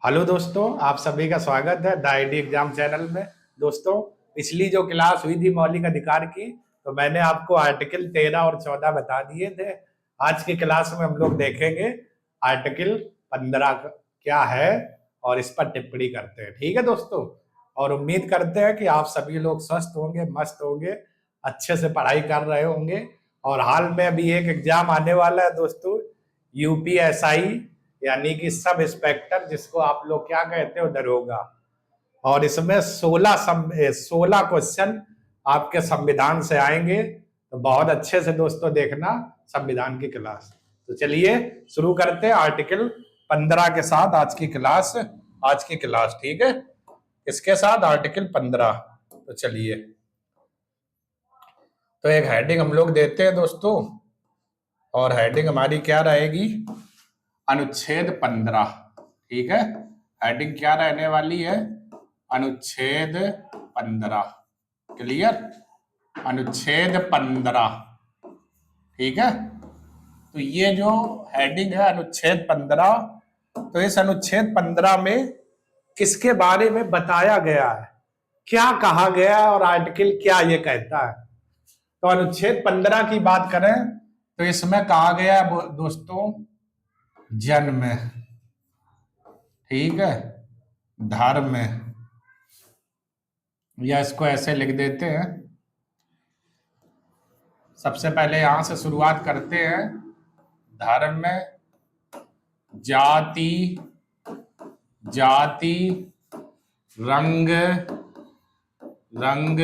Hello दोस्तों, आप सभी का स्वागत है द आईडी एग्जाम चैनल में। दोस्तों, पिछली जो क्लास हुई थी मौलिक अधिकार की, तो मैंने आपको आर्टिकल 13 और 14 बता दिए थे। आज की क्लास में हम लोग देखेंगे आर्टिकल 15 क्या है और इस पर टिप्पणी करते हैं। ठीक है दोस्तों, और उम्मीद करते हैं कि आप सभी लोग स्वस्थ होंगे, मस्त होंगे, अच्छे से पढ़ाई कर रहे होंगे। और हाल में अभी एक एग्जाम आने वाला है दोस्तों, यूपीएसआई यानी कि सब इंस्पेक्टर, जिसको आप लोग क्या कहते हो, दरोगा। और इसमें 16 क्वेश्चन आपके संविधान से आएंगे, तो बहुत अच्छे से दोस्तों देखना संविधान की क्लास। तो चलिए शुरू करते हैं आर्टिकल 15 के साथ आज की क्लास। ठीक है, इसके साथ आर्टिकल 15। तो चलिए, तो एक हेडिंग हम लोग देते हैं दोस्तों, और हेडिंग हमारी क्या रहेगी? अनुच्छेद 15। ठीक है, हेडिंग क्या रहने वाली है? अनुच्छेद 15। क्लियर? अनुच्छेद 15। ठीक है, तो ये जो हेडिंग है अनुच्छेद 15, तो इस अनुच्छेद 15 में किसके बारे में बताया गया है, क्या कहा गया है और आर्टिकल क्या ये कहता है। तो अनुच्छेद 15 की बात करें तो इसमें कहा गया है दोस्तों, जन्म, ठीक है, धर्म, या इसको ऐसे लिख देते हैं। सबसे पहले यहां से शुरुआत करते हैं। धर्म, जाति, जाति, रंग, रंग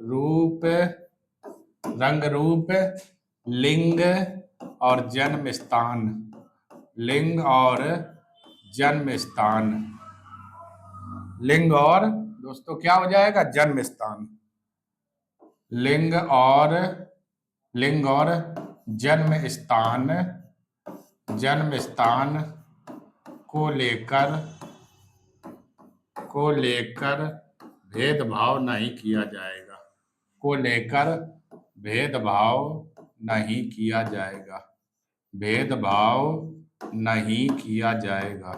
रूप, रंग रूप, लिंग और जन्म स्थान, लिंग और जन्म स्थान, लिंग और दोस्तों क्या हो जाएगा? जन्म स्थान। लिंग और जन्म स्थान, जन्म स्थान को लेकर भेदभाव नहीं किया जाएगा, को लेकर भेदभाव नहीं किया जाएगा, भेदभाव नहीं किया जाएगा,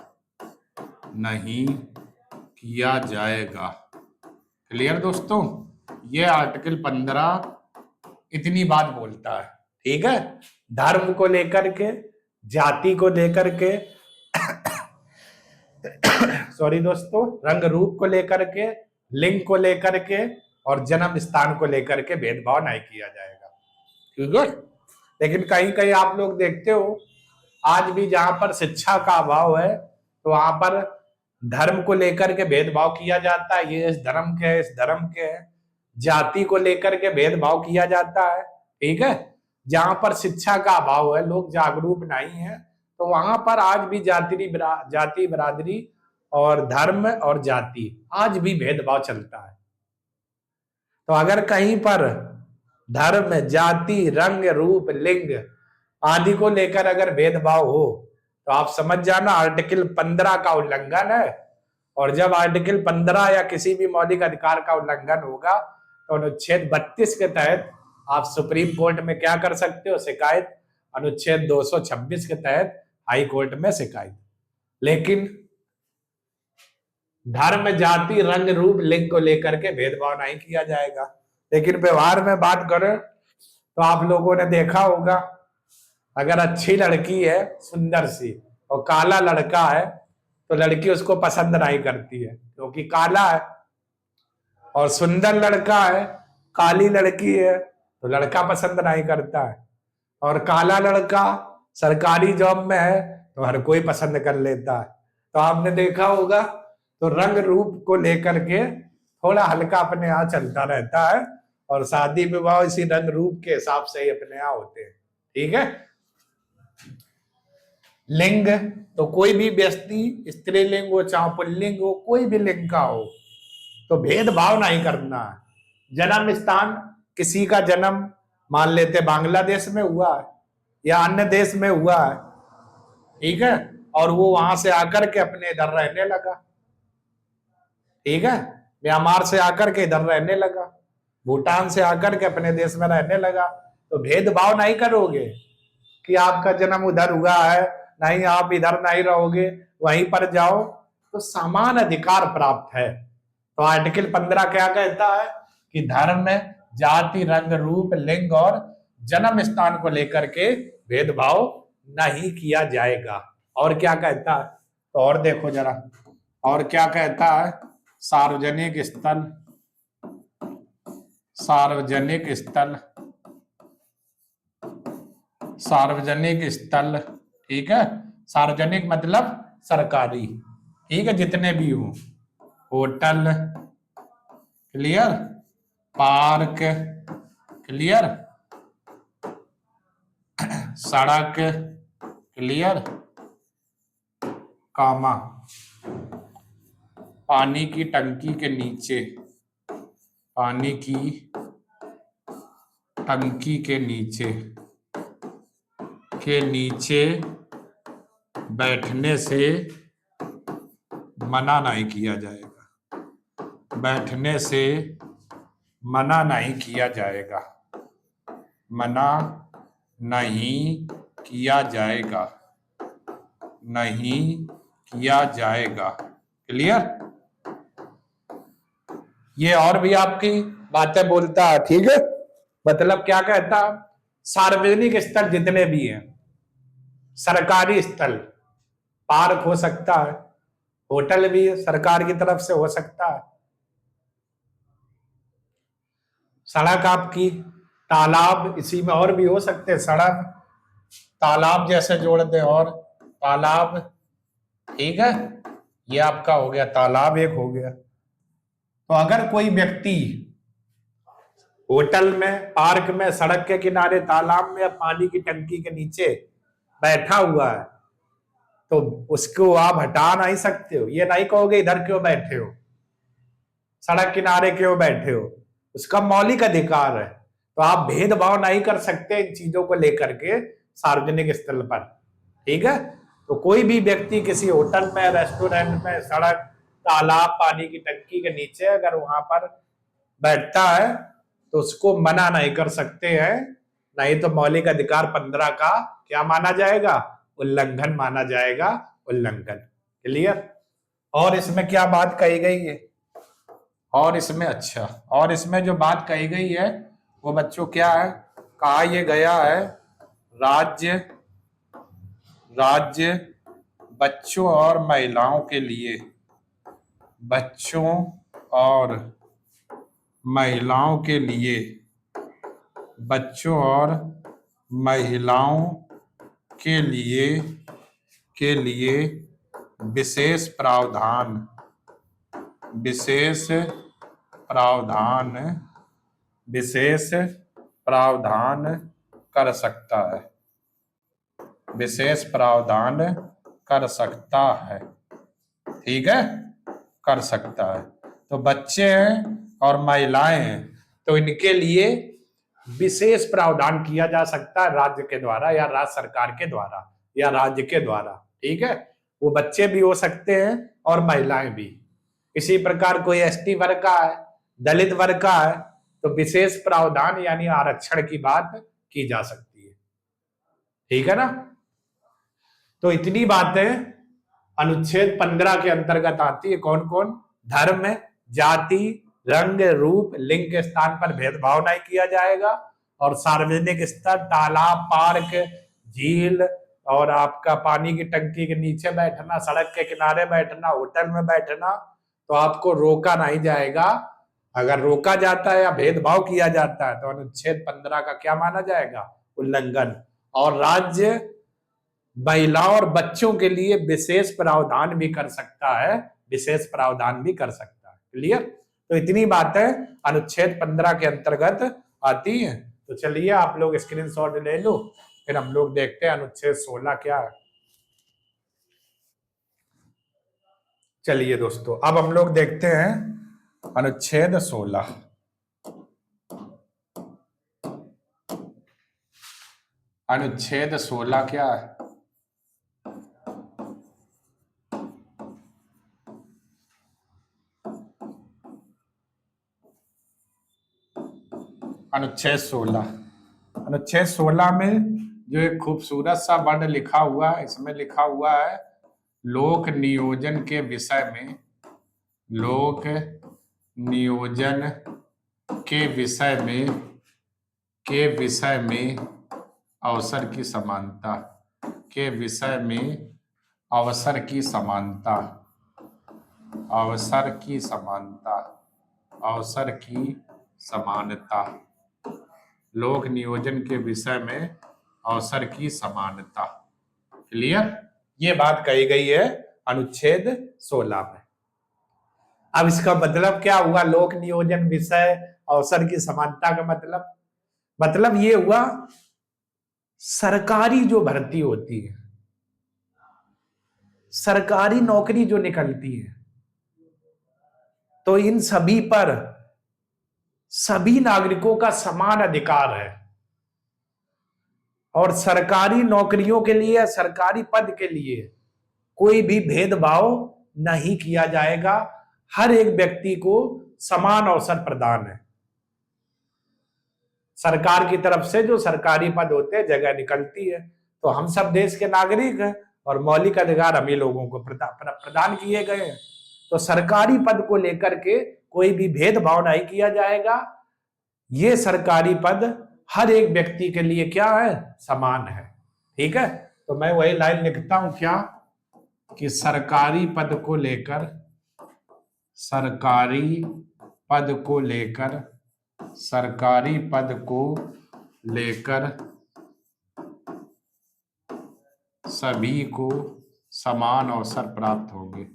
नहीं किया जाएगा। क्लियर दोस्तों? ये आर्टिकल 15 इतनी बात बोलता है। ठीक है, धर्म को लेकर के, जाति को लेकर के सॉरी दोस्तों, रंग रूप को लेकर के, लिंग को लेकर के और जन्म स्थान को लेकर के भेदभाव नहीं किया जाएगा। ठीक है, लेकिन कहीं कहीं आप लोग देखते हो आज भी जहां पर शिक्षा का अभाव है, तो वहां पर धर्म को लेकर के भेदभाव किया जाता है। ये इस धर्म के है, इस धर्म के है। जाति को लेकर के भेदभाव किया जाता है। ठीक है, जहां पर शिक्षा का अभाव है, लोग जागरूक नहीं है, तो वहां पर आज भी जाति बिरादरी और धर्म और जाति आज भी भेदभाव चलता है। तो अगर कहीं पर धर्म, जाति, रंग रूप, लिंग आदि को लेकर अगर भेदभाव हो, तो आप समझ जाना आर्टिकल 15 का उल्लंघन है। और जब आर्टिकल 15 या किसी भी मौलिक अधिकार का उल्लंघन होगा, तो अनुच्छेद 32 के तहत आप सुप्रीम कोर्ट में क्या कर सकते हो? शिकायत। अनुच्छेद 226 के तहत हाई कोर्ट में शिकायत। लेकिन धर्म, जाति, रंग रूप, लिंग को लेकर के भेदभाव नहीं किया जाएगा। लेकिन व्यवहार में बात करें तो आप लोगों ने देखा होगा, अगर अच्छी लड़की है, सुंदर सी, और काला लड़का है, तो लड़की उसको पसंद नहीं करती है क्योंकि काला है। और सुंदर लड़का है, काली लड़की है, तो लड़का पसंद नहीं करता है। और काला लड़का सरकारी जॉब में है तो हर कोई पसंद कर लेता है। तो आपने देखा होगा, तो रंग रूप को लेकर के थोड़ा हल्का अपने यहाँ चलता रहता है, और शादी विवाह इसी रंग रूप के हिसाब से ही अपने यहाँ होते हैं। ठीक है, लिंग, तो कोई भी व्यक्ति, स्त्रीलिंग हो चाहे पुल्लिंग हो, कोई भी लिंग का हो, तो भेदभाव नहीं करना है। जन्म स्थान, किसी का जन्म मान लेते बांग्लादेश में हुआ है या अन्य देश में हुआ है, ठीक है, और वो वहां से आकर के अपने इधर रहने लगा, ठीक है, म्यांमार से आकर के इधर रहने लगा, भूटान से आकर के अपने देश में रहने लगा, तो भेदभाव नहीं करोगे कि आपका जन्म उधर हुआ है, नहीं आप इधर नहीं रहोगे, वहीं पर जाओ। तो समान अधिकार प्राप्त है। तो आर्टिकल 15 क्या कहता है कि धर्म में जाति, रंग, रूप, लिंग और जन्म स्थान को लेकर के भेदभाव नहीं किया जाएगा। और क्या कहता है, तो और देखो जरा, और क्या कहता है, सार्वजनिक स्थल, सार्वजनिक स्थल, सार्वजनिक स्थल, ठीक है, सार्वजनिक मतलब सरकारी, ठीक है, जितने भी हो, होटल, क्लियर, पार्क, क्लियर, सड़क, क्लियर, कामा, पानी की टंकी के नीचे, पानी की टंकी के नीचे बैठने से मना नहीं किया जाएगा, बैठने से मना नहीं किया जाएगा, मना नहीं किया जाएगा, नहीं किया जाएगा, क्लियर। ये और भी आपकी बातें बोलता है, ठीक है, मतलब क्या कहता, सार्वजनिक स्थल जितने भी हैं, सरकारी स्थल, पार्क हो सकता है, होटल भी सरकार की तरफ से हो सकता है, सड़क आपकी, तालाब, इसी में और भी हो सकते हैं, सड़क, तालाब जैसे जोड़ दे, और तालाब, ठीक है, ये आपका हो गया, तालाब एक हो गया। तो अगर कोई व्यक्ति होटल में, पार्क में, सड़क के किनारे, तालाब में या पानी की टंकी के नीचे बैठा हुआ है, तो उसको आप हटा नहीं सकते हो, ये नहीं कहोगे इधर क्यों बैठे हो, सड़क किनारे क्यों बैठे हो, उसका मौलिक अधिकार है। तो आप भेदभाव नहीं कर सकते इन चीजों को लेकर के सार्वजनिक स्थल पर, ठीक है। तो कोई भी व्यक्ति किसी होटल में, रेस्टोरेंट में, सड़क, तालाब, पानी की टंकी के नीचे अगर वहां पर बैठता है तो उसको मना नहीं कर सकते हैं, नहीं तो मौलिक अधिकार 15 का क्या माना जाएगा, उल्लंघन माना जाएगा, उल्लंघन, क्लियर। और इसमें क्या बात कही गई है, और इसमें, अच्छा, और इसमें जो बात कही गई है वो बच्चों क्या है, कहा यह गया है, राज्य बच्चों और महिलाओं के लिए, बच्चों और महिलाओं के लिए, बच्चों और महिलाओं के लिए विशेष प्रावधान कर सकता है, विशेष प्रावधान कर सकता है, ठीक है, कर सकता है। तो बच्चे हैं और महिलाएं हैं, तो इनके लिए विशेष प्रावधान किया जा सकता है राज्य के द्वारा या राज्य सरकार के द्वारा या राज्य के द्वारा, ठीक है। वो बच्चे भी हो सकते हैं और महिलाएं भी। इसी प्रकार कोई एसटी वर्ग का है, दलित वर्ग का है, तो विशेष प्रावधान यानी आरक्षण की बात की जा सकती है, ठीक है ना। तो इतनी बातें अनुच्छेद 15 के अंतर्गत आती है। कौन कौन, धर्म, जाति, रंग, रूप, लिंग के स्थान पर भेदभाव नहीं किया जाएगा, और सार्वजनिक स्थल, तालाब, पार्क, झील और आपका पानी की टंकी के नीचे बैठना, सड़क के किनारे बैठना, होटल में बैठना, तो आपको रोका नहीं जाएगा। अगर रोका जाता है या भेदभाव किया जाता है तो अनुच्छेद 15 का क्या माना जाएगा, उल्लंघन। और राज्य महिलाओं और बच्चों के लिए विशेष प्रावधान भी कर सकता है, विशेष प्रावधान भी कर सकता है, क्लियर। तो इतनी बातें अनुच्छेद 15 के अंतर्गत आती हैं। तो चलिए आप लोग स्क्रीनशॉट ले लो, फिर हम लोग देखते हैं अनुच्छेद 16 क्या है। चलिए दोस्तों, अब हम लोग देखते हैं अनुच्छेद 16। अनुच्छेद 16 क्या है, अनुच्छेद 16, अनुच्छेद 16 में जो एक खूबसूरत सा वर्ड लिखा हुआ है, इसमें लिखा हुआ है लोक नियोजन के विषय में, लोक नियोजन के विषय में, के विषय में अवसर की समानता, के विषय में अवसर की समानता, अवसर की समानता, अवसर की समानता, लोक नियोजन के विषय में अवसर की समानता। क्लियर? ये बात कही गई है अनुच्छेद 16 में। अब इसका मतलब क्या हुआ? लोक नियोजन विषय अवसर की समानता का मतलब ये हुआ, सरकारी जो भर्ती होती है, सरकारी नौकरी जो निकलती है, तो इन सभी पर सभी नागरिकों का समान अधिकार है। और सरकारी नौकरियों के लिए, सरकारी पद के लिए कोई भी भेदभाव नहीं किया जाएगा। हर एक व्यक्ति को समान अवसर प्रदान है। सरकार की तरफ से जो सरकारी पद होते हैं, जगह निकलती है, तो हम सब देश के नागरिक हैं और मौलिक अधिकार हम ही लोगों को प्रदान किए गए हैं। तो सरकारी पद को लेकर के कोई भी भेदभाव नहीं किया जाएगा। ये सरकारी पद हर एक व्यक्ति के लिए क्या है? समान है। ठीक है? तो मैं वही लाइन लिखता हूं क्या, कि सरकारी पद को लेकर, सरकारी पद को लेकर, सरकारी पद को लेकर सभी को समान अवसर प्राप्त होंगे।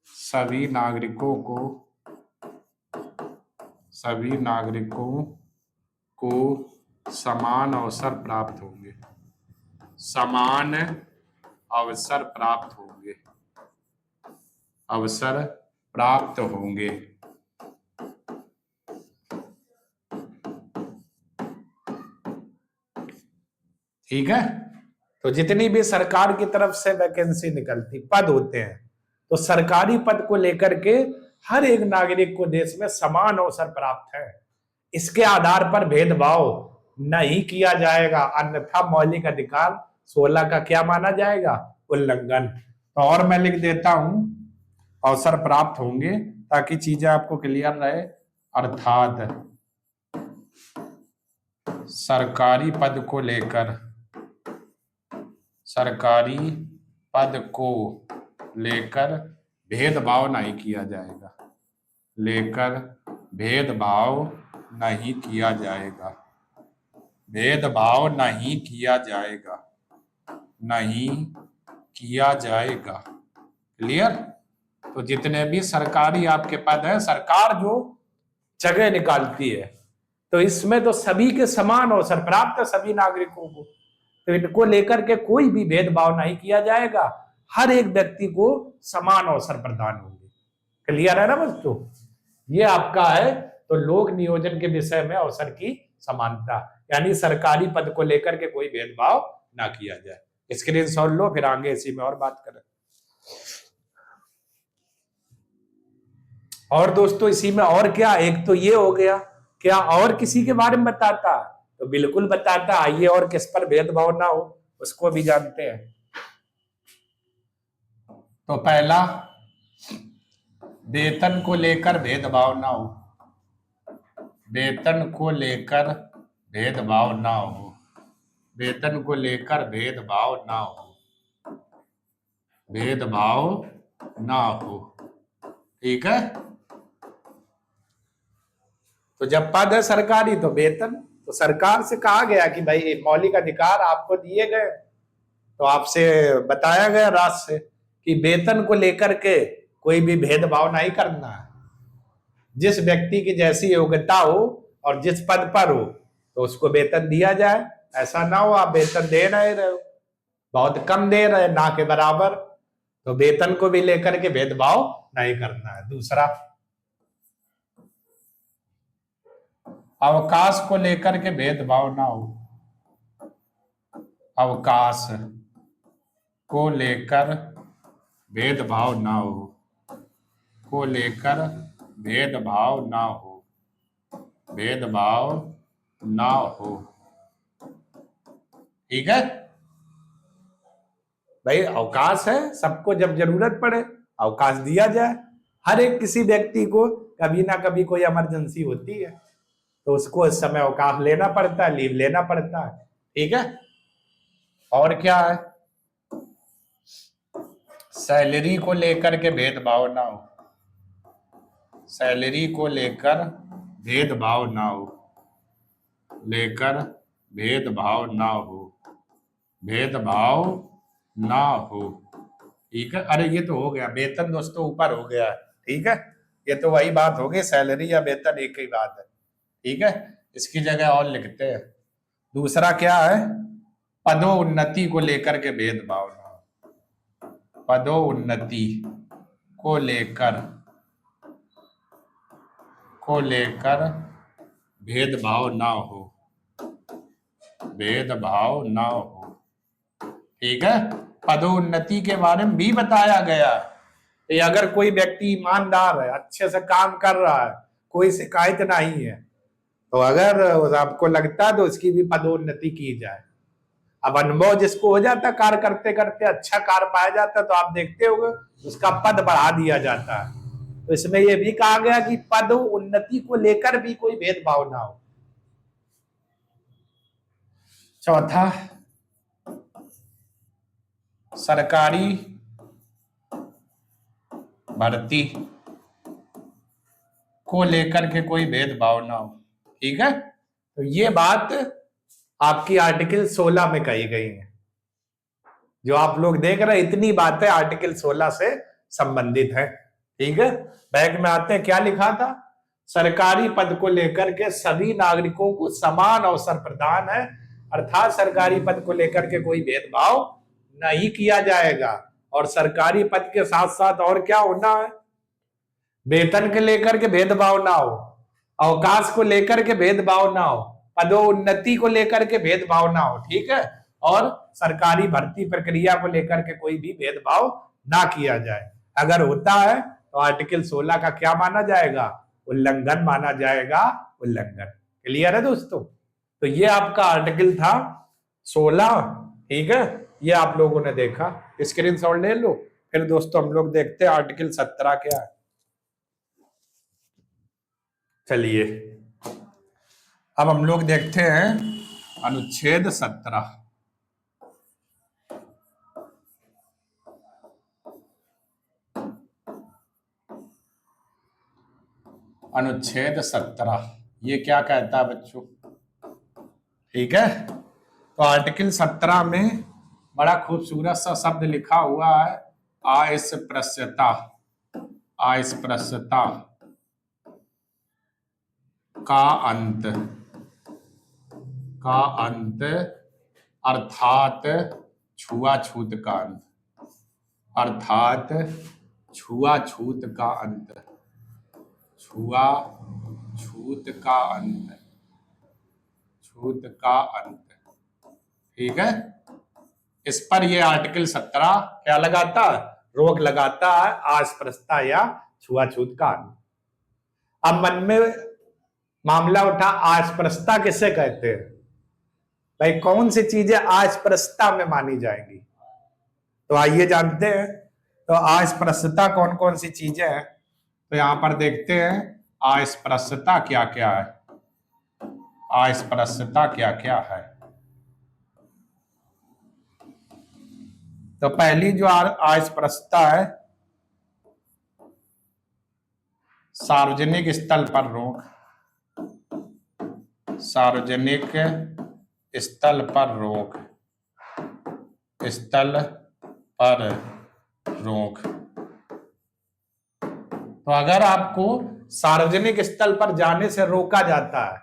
सभी नागरिकों को, सभी नागरिकों को समान अवसर प्राप्त होंगे, समान अवसर प्राप्त होंगे, अवसर प्राप्त होंगे। ठीक है? तो जितनी भी सरकार की तरफ से वैकेंसी निकलती, पद होते हैं, तो सरकारी पद को लेकर के हर एक नागरिक को देश में समान अवसर प्राप्त है। इसके आधार पर भेदभाव नहीं किया जाएगा, अन्यथा मौलिक अधिकार 16 का क्या माना जाएगा? उल्लंघन। तो और मैं लिख देता हूं, अवसर प्राप्त होंगे, ताकि चीजें आपको क्लियर रहे। अर्थात सरकारी पद को लेकर, सरकारी पद को लेकर भेदभाव नहीं किया जाएगा, लेकर भेदभाव नहीं किया जाएगा, भेदभाव नहीं किया जाएगा, नहीं किया जाएगा। क्लियर? तो जितने भी सरकारी आपके पद हैं, सरकार जो जगह निकालती है, तो इसमें तो सभी के समान अवसर प्राप्त है, सभी नागरिकों को। तो इनको लेकर के कोई भी भेदभाव नहीं किया जाएगा, हर एक व्यक्ति को समान अवसर प्रदान होंगे। क्लियर है ना बच्चों? ये आपका है। तो लोक नियोजन के विषय में अवसर की समानता, यानी सरकारी पद को लेकर के कोई भेदभाव ना किया जाए। स्क्रीनशॉट लो, फिर आगे इसी में और बात करें। और दोस्तों इसी में और क्या, एक तो ये हो गया, क्या और किसी के बारे में बताता? तो बिल्कुल बताता। आइए, और किस पर भेदभाव ना हो उसको भी जानते हैं। तो पहला, वेतन को लेकर भेदभाव ना हो, वेतन को लेकर भेदभाव ना हो, वेतन को लेकर भेदभाव ना हो, भेदभाव ना हो। ठीक है? तो जब पद है सरकारी तो वेतन, तो सरकार से कहा गया कि भाई मौलिक अधिकार आपको दिए गए, तो आपसे बताया गया राज से कि वेतन को लेकर के कोई भी भेदभाव नहीं करना है। जिस व्यक्ति की जैसी योग्यता हो और जिस पद पर हो, तो उसको वेतन दिया जाए। ऐसा ना हो आप वेतन दे नहीं रहे हो, बहुत कम दे रहे, ना के बराबर, तो वेतन को भी लेकर के भेदभाव नहीं करना है। दूसरा, अवकाश को लेकर के भेदभाव ना हो, अवकाश को लेकर भेदभाव ना हो, को लेकर भेदभाव ना हो, भेदभाव ना हो। ठीक है? भाई अवकाश है, सबको जब जरूरत पड़े अवकाश दिया जाए। हर एक किसी व्यक्ति को कभी ना कभी कोई इमरजेंसी होती है, तो उसको इस समय अवकाश लेना पड़ता है, लीव लेना पड़ता है। ठीक है, और क्या है, सैलरी को लेकर के भेदभाव ना हो, सैलरी को लेकर भेदभाव ना हो, लेकर भेदभाव ना हो, भेदभाव ना हो। ठीक है, अरे ये तो हो गया, वेतन दोस्तों ऊपर हो गया है। ठीक है, ये तो वही बात हो गई, सैलरी या वेतन एक ही बात है। ठीक है, इसकी जगह और लिखते हैं। दूसरा क्या है, पदोन्नति को लेकर के भेदभाव ना हो, पदोन्नति को लेकर भेदभाव ना हो, भेदभाव ना हो। ठीक है, पदोन्नति के बारे में भी बताया गया कि अगर कोई व्यक्ति ईमानदार है, अच्छे से काम कर रहा है, कोई शिकायत नहीं है, तो अगर आपको लगता है तो उसकी भी पदोन्नति की जाए। अब अनुभव जिसको हो जाता है, कार्य करते करते अच्छा कार्य पाया जाता है, तो आप देखते होंगे उसका पद बढ़ा दिया जाता है। तो इसमें यह भी कहा गया कि पद उन्नति को लेकर भी कोई भेदभाव ना हो। चौथा, सरकारी भर्ती को लेकर के कोई भेदभाव ना हो। ठीक है, तो ये बात आपकी आर्टिकल 16 में कही गई है। जो आप लोग देख रहे हैं, इतनी बातें आर्टिकल 16 से संबंधित है। ठीक है, बैक में आते हैं, क्या लिखा था, सरकारी पद को लेकर के सभी नागरिकों को समान अवसर प्रदान है, अर्थात सरकारी पद को लेकर के कोई भेदभाव नहीं किया जाएगा। और सरकारी पद के साथ साथ और क्या होना है, वेतन के लेकर के भेदभाव ना हो, अवकाश को लेकर के भेदभाव ना हो, पदोन्नति को लेकर के भेदभाव ना हो। ठीक है, और सरकारी भर्ती प्रक्रिया को लेकर के कोई भी भेदभाव ना किया जाए। अगर होता है तो आर्टिकल 16 का क्या माना जाएगा, उल्लंघन माना जाएगा, उल्लंघन। क्लियर है दोस्तों, तो ये आपका आर्टिकल था 16। ठीक है, ये आप लोगों ने देखा, स्क्रीनशॉट ले लो। फिर दोस्तों हम लोग देखते हैं आर्टिकल 17 क्या है। चलिए अब हम लोग देखते हैं अनुच्छेद 17। अनुच्छेद 17 ये क्या कहता है बच्चों। ठीक है, तो आर्टिकल 17 में बड़ा खूबसूरत सा शब्द लिखा हुआ है, अस्पृश्यता। अस्पृश्यता का अंत, का अंत अर्थात छुआछूत का अंत, अर्थात छुआछूत का अंत, छुआछूत का अंत, छूत का अंत। ठीक है, इस पर यह आर्टिकल 17 क्या लगाता है, रोक लगाता है, अस्पृश्यता या छुआछूत का अंत। अब मन में मामला उठा, अस्पृश्यता किसे कहते हैं भाई, कौन सी चीजें अस्पृश्यता में मानी जाएंगी, तो आइए जानते हैं। तो अस्पृश्यता कौन कौन सी चीजें हैं, तो यहां पर देखते हैं अस्पृश्यता क्या क्या है, अस्पृश्यता क्या क्या है। तो पहली जो अस्पृश्यता है, सार्वजनिक स्थल पर रोक, सार्वजनिक स्थल पर रोक, स्थल पर रोक। तो अगर आपको सार्वजनिक स्थल पर जाने से रोका जाता है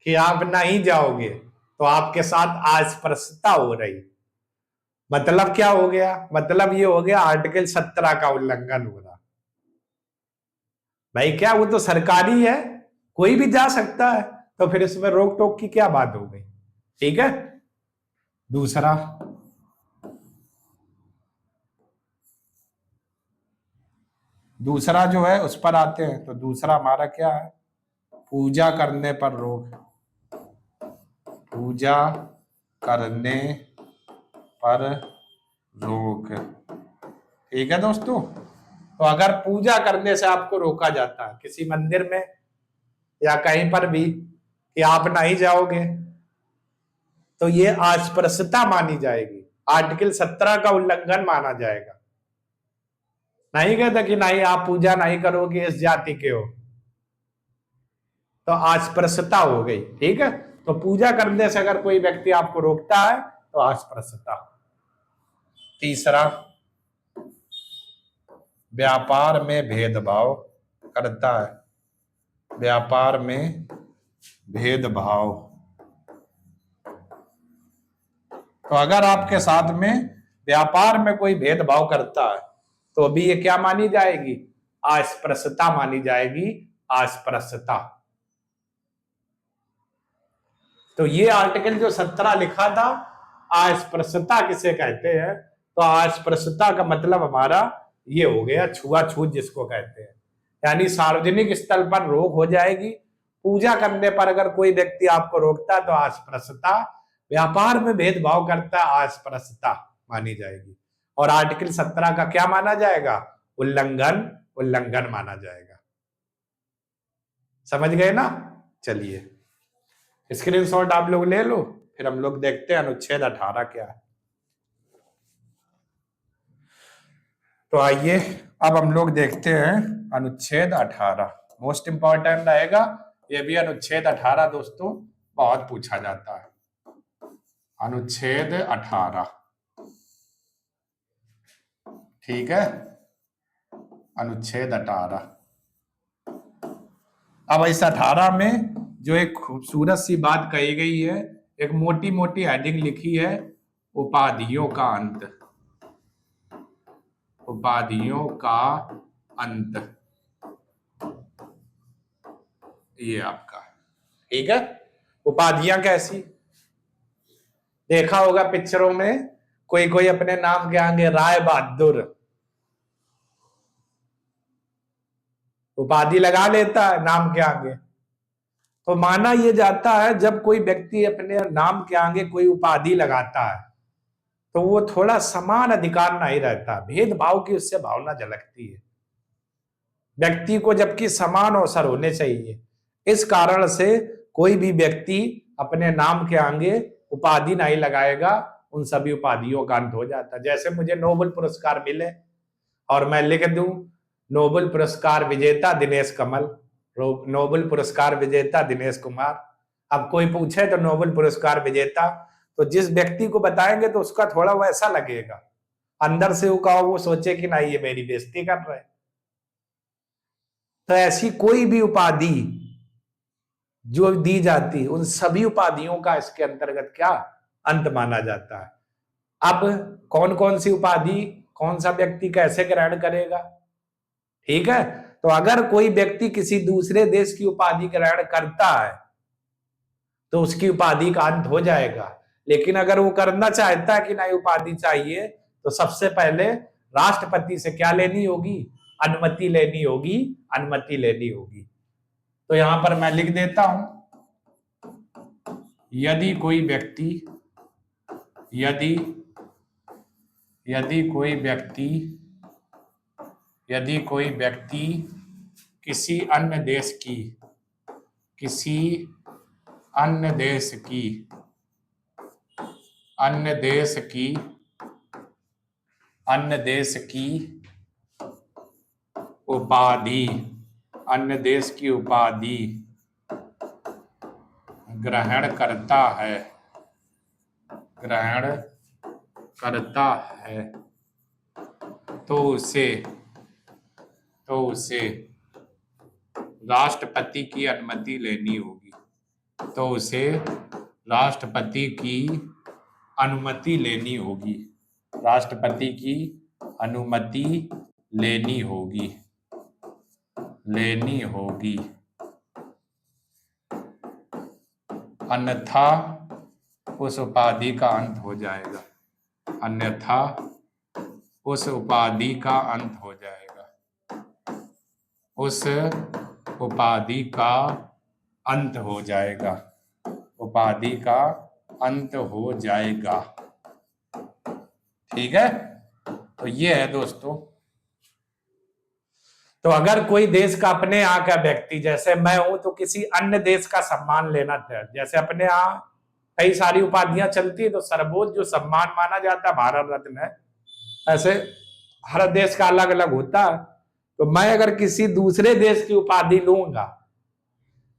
कि आप नहीं जाओगे, तो आपके साथ अस्पृश्यता हो रही। मतलब क्या हो गया, मतलब ये हो गया आर्टिकल 17 का उल्लंघन हो रहा। भाई क्या वो तो सरकारी है, कोई भी जा सकता है, तो फिर इसमें रोक टोक की क्या बात हो गई। ठीक है, दूसरा, दूसरा जो है उस पर आते हैं। तो दूसरा हमारा क्या है, पूजा करने पर रोक, पूजा करने पर रोक। ठीक है दोस्तों, तो अगर पूजा करने से आपको रोका जाता है किसी मंदिर में या कहीं पर भी कि आप नहीं जाओगे, तो ये अस्पृश्यता मानी जाएगी, आर्टिकल 17 का उल्लंघन माना जाएगा। नहीं कहते कि नहीं आप पूजा नहीं करोगे, इस जाति के हो, तो अस्पृश्यता हो गई। ठीक है, तो पूजा करने से अगर कोई व्यक्ति आपको रोकता है तो अस्पृश्यता। तीसरा, व्यापार में भेदभाव करता है, व्यापार में भेदभाव। तो अगर आपके साथ में व्यापार में कोई भेदभाव करता है तो अभी ये क्या मानी जाएगी? अस्पृश्यता मानी जाएगी, अस्पृश्यता। तो ये आर्टिकल जो 17 लिखा था, अस्पृश्यता किसे कहते हैं, तो अस्पृश्यता का मतलब हमारा ये हो गया छुआछूत जिसको कहते हैं, यानी सार्वजनिक स्थल पर रोक हो जाएगी। पूजा करने पर अगर कोई व्यक्ति आपको रोकता है तो अस्पृश्यता, व्यापार में भेदभाव करता है अस्पृश्यता मानी जाएगी। और आर्टिकल 17 का क्या माना जाएगा? उल्लंघन, उल्लंघन माना जाएगा। समझ गए ना? चलिए स्क्रीनशॉट आप लोग ले लो, फिर हम लोग देखते हैं अनुच्छेद 18 क्या है। तो आइए अब हम लोग देखते हैं अनुच्छेद 18, मोस्ट इंपॉर्टेंट रहेगा ये भी। अनुच्छेद 18 दोस्तों बहुत पूछा जाता है। अनुच्छेद 18, ठीक है, अनुच्छेद 18। अब इस 18 में जो एक खूबसूरत सी बात कही गई है, एक मोटी मोटी हेडिंग लिखी है, उपाधियों का अंत, उपाधियों का अंत, ये आपका। ठीक है, उपाधियां कैसी? देखा होगा पिक्चरों में कोई कोई अपने नाम के आगे राय बहादुर उपाधि लगा लेता है नाम के आगे। तो माना यह जाता है जब कोई व्यक्ति अपने नाम के आगे कोई उपाधि लगाता है तो वो थोड़ा समान अधिकार नहीं रहता, भेदभाव की उससे भावना झलकती है व्यक्ति को, जबकि समान अवसर होने चाहिए। इस कारण से कोई भी व्यक्ति अपने नाम के आगे उपाधि नहीं लगाएगा, उन सभी उपाधियों का अंत हो जाता है। जैसे मुझे नोबेल पुरस्कार मिले और मैं लिख दूं नोबेल पुरस्कार विजेता दिनेश कमल, नोबेल पुरस्कार विजेता दिनेश कुमार। अब कोई पूछे तो नोबेल पुरस्कार विजेता, तो जिस व्यक्ति को बताएंगे तो उसका थोड़ा वैसा लगेगा, अंदर से वो सोचे कि नहीं ये मेरी बेइज्जती कर रहे हैं। तो ऐसी कोई भी उपाधि जो दी जाती उन सभी उपाधियों का इसके अंतर्गत क्या अंत माना जाता है। अब कौन कौन सी उपाधि कौन सा व्यक्ति कैसे ग्रहण करेगा? ठीक है, तो अगर कोई व्यक्ति किसी दूसरे देश की उपाधि ग्रहण करता है तो उसकी उपाधि का अंत हो जाएगा। लेकिन अगर वो करना चाहता है कि नहीं उपाधि चाहिए, तो सबसे पहले राष्ट्रपति से क्या लेनी होगी? अनुमति लेनी होगी, अनुमति लेनी होगी। तो यहां पर मैं लिख देता हूं, यदि कोई व्यक्ति यदि यदि कोई व्यक्ति यदि कोई व्यक्ति किसी अन्य देश की किसी अन्य देश की अन्य देश की अन्य देश की उपाधि अन्य देश की उपाधि ग्रहण करता है तो उसे राष्ट्रपति की अनुमति लेनी होगी। तो उसे राष्ट्रपति की अनुमति लेनी होगी, राष्ट्रपति की अनुमति लेनी होगी अन्यथा उस उपाधि का अंत हो जाएगा, अन्यथा उस उपाधि का अंत हो जाएगा, उस उपाधि का अंत हो जाएगा, उपाधि का अंत हो जाएगा। ठीक है, तो ये है दोस्तों। तो अगर कोई देश का अपने यहाँ का व्यक्ति, जैसे मैं हूं, तो किसी अन्य देश का सम्मान लेना था, जैसे अपने यहाँ कई सारी उपाधियां चलती है, तो सर्वोच्च जो सम्मान माना जाता है भारत रत्न है। ऐसे हर देश का अलग अलग होता है। तो मैं अगर किसी दूसरे देश की उपाधि लूंगा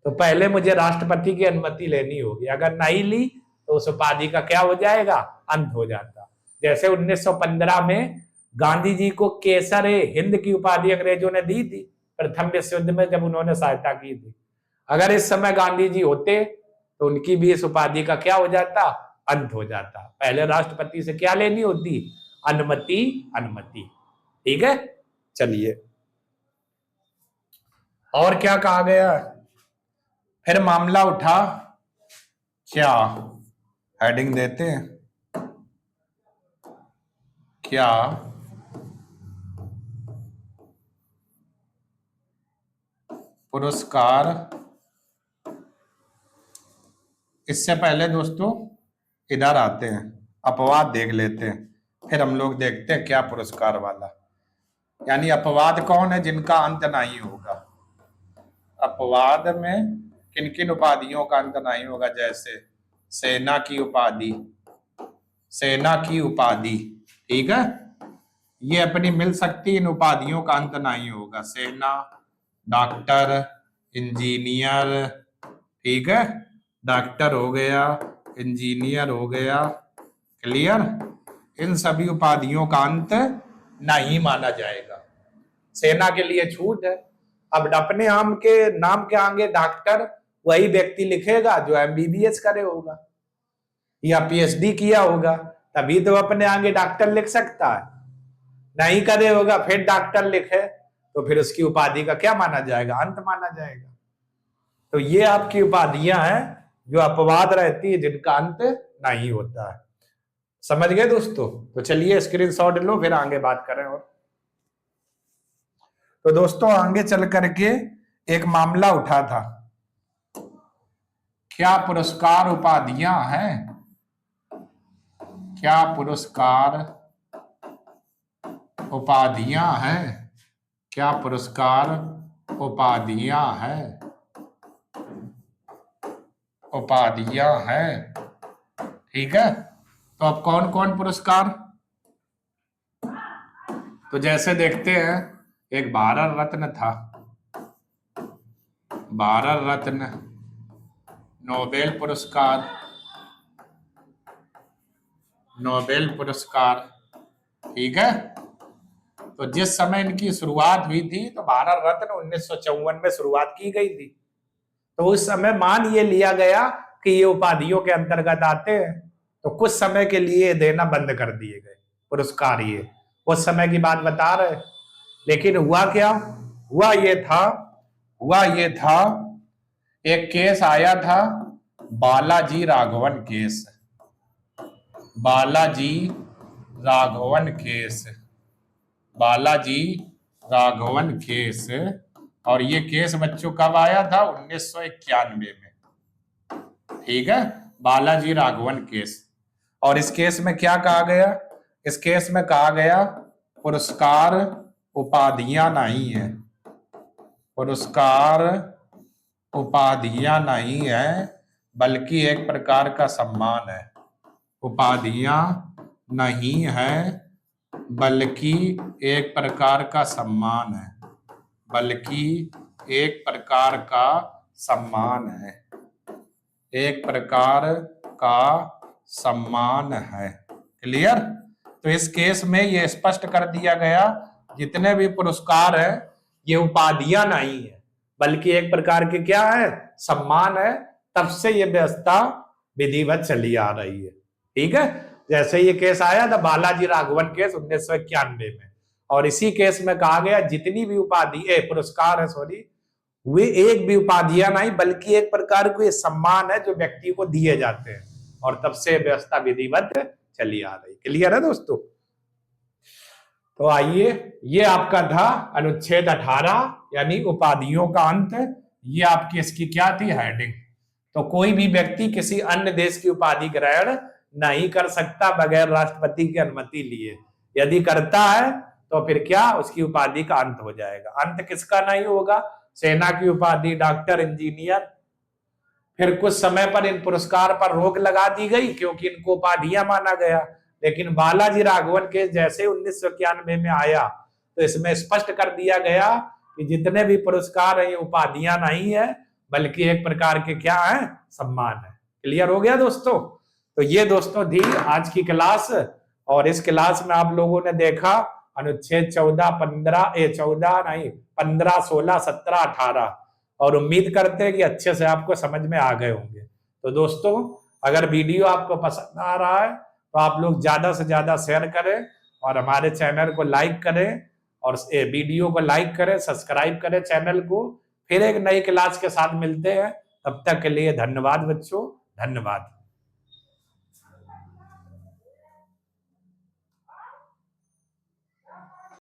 तो पहले मुझे राष्ट्रपति की अनुमति लेनी होगी। अगर नहीं ली तो उस उपाधि का क्या हो जाएगा, अंत हो जाता। जैसे 1915 में गांधी जी को केसर हिंद की उपाधि अंग्रेजों ने दी थी प्रथम विश्व युद्ध में, जब उन्होंने सहायता की थी। अगर इस समय गांधी जी होते तो उनकी भी इस उपाधि का क्या हो जाता, अंत हो जाता। पहले राष्ट्रपति से क्या लेनी होती, अनुमति। अनुमति, ठीक है। चलिए, और क्या कहा गया, फिर मामला उठा, क्या हेडिंग देते हैं, क्या पुरस्कार। इससे पहले दोस्तों इधर आते हैं, अपवाद देख लेते हैं, फिर हम लोग देखते हैं क्या पुरस्कार वाला। यानी अपवाद कौन है, जिनका अंत नहीं होगा। अपवाद में किन किन उपाधियों का अंत नहीं होगा, जैसे सेना की उपाधि, सेना की उपाधि, ठीक है, ये अपनी मिल सकती, इन उपाधियों का अंत नहीं होगा। सेना, डॉक्टर, इंजीनियर, ठीक है, डॉक्टर हो गया, इंजीनियर हो गया, क्लियर, इन सभी उपाधियों का अंत नहीं माना जाएगा। सेना के लिए छूट है। अब अपने आम के नाम के आगे डॉक्टर वही व्यक्ति लिखेगा जो एमबीबीएस करे होगा या पीएचडी किया होगा, तभी तो अपने आगे डॉक्टर लिख सकता है। नहीं करे होगा फिर डॉक्टर लिखे तो फिर उसकी उपाधि का क्या माना जाएगा, अंत माना जाएगा। तो ये आपकी उपाधियां हैं जो अपवाद रहती है, जिनका अंत नहीं होता है। समझ गए दोस्तों? तो चलिए स्क्रीनशॉट लो, फिर आगे बात करें। और तो दोस्तों आगे चल करके एक मामला उठा था, क्या पुरस्कार उपाधियां हैं, क्या पुरस्कार उपाधियां हैं, क्या पुरस्कार उपाधियां हैं, उपाधियां हैं, ठीक है। तो अब कौन कौन पुरस्कार, तो जैसे देखते हैं, एक भारत रत्न था, भारत रत्न, नोबेल पुरस्कार, नोबेल पुरस्कार, ठीक है। तो जिस समय इनकी शुरुआत हुई थी तो भारत रत्न 1954 में शुरुआत की गई थी। तो उस समय मान ये लिया गया कि ये उपाधियों के अंतर्गत आते हैं, तो कुछ समय के लिए देना बंद कर दिए गए पुरस्कार। ये उस समय की बात बता रहे। लेकिन हुआ क्या, हुआ ये था एक केस आया था, Balaji Raghavan case, Balaji Raghavan case, Balaji Raghavan case. और ये केस बच्चों कब आया था, 1991 में, ठीक है, बालाजी राघवन केस। और इस केस में क्या कहा गया, इस केस में कहा गया पुरस्कार उपाधियां नहीं है, पुरस्कार उपाधियां नहीं है, बल्कि एक प्रकार का सम्मान है। उपाधियां नहीं है बल्कि एक प्रकार का सम्मान है, बल्कि एक प्रकार का सम्मान है, एक प्रकार का सम्मान है, क्लियर। तो इस केस में ये स्पष्ट कर दिया गया जितने भी पुरस्कार है ये उपाधियां नहीं है बल्कि एक प्रकार के क्या है, सम्मान है। तब से ये व्यवस्था विधिवत चली आ रही है, ठीक है। जैसे ये केस आया था बालाजी राघवन केस 1991 में, और इसी केस में कहा गया जितनी भी उपाधि पुरस्कार है सॉरी, वे एक भी उपाधियां नहीं बल्कि एक प्रकार के सम्मान है जो व्यक्ति को दिए जाते हैं, और तब से व्यवस्था विधिवत चली आ रही। क्लियर है दोस्तों? तो आइए, ये आपका था अनुच्छेद 18 यानी उपाधियों का अंत। ये आपकी इसकी क्या थी, हेडिंग। तो कोई भी व्यक्ति किसी अन्य देश की उपाधि ग्रहण नहीं कर सकता बगैर राष्ट्रपति की अनुमति लिए। यदि करता है तो फिर क्या, उसकी उपाधि का अंत हो जाएगा। अंत किसका नहीं होगा? सेना की उपाधि, डॉक्टर, इंजीनियर। फिर कुछ समय पर इन पुरस्कार पर रोक लगा दी गई क्योंकि इनको उपाधियां माना गया। लेकिन बालाजी राघवन के जैसे 1991 में आया तो इसमें स्पष्ट कर दिया गया कि जितने भी पुरस्कार है ये उपाधियां नहीं है, बल्कि एक प्रकार के क्या है, सम्मान है। क्लियर हो गया दोस्तों? तो ये दोस्तों थी आज की क्लास। और इस क्लास में आप लोगों ने देखा अनुच्छेद 14, 15, 14 नहीं, 15, 16, 17, 18, और उम्मीद करते हैं कि अच्छे से आपको समझ में आ गए होंगे। तो दोस्तों अगर वीडियो आपको पसंद आ रहा है तो आप लोग ज्यादा से ज्यादा शेयर करें और हमारे चैनल को लाइक करें, और वीडियो को लाइक करें, सब्सक्राइब करें चैनल को। फिर एक नई क्लास के साथ मिलते हैं, तब तक के लिए धन्यवाद बच्चों, धन्यवाद।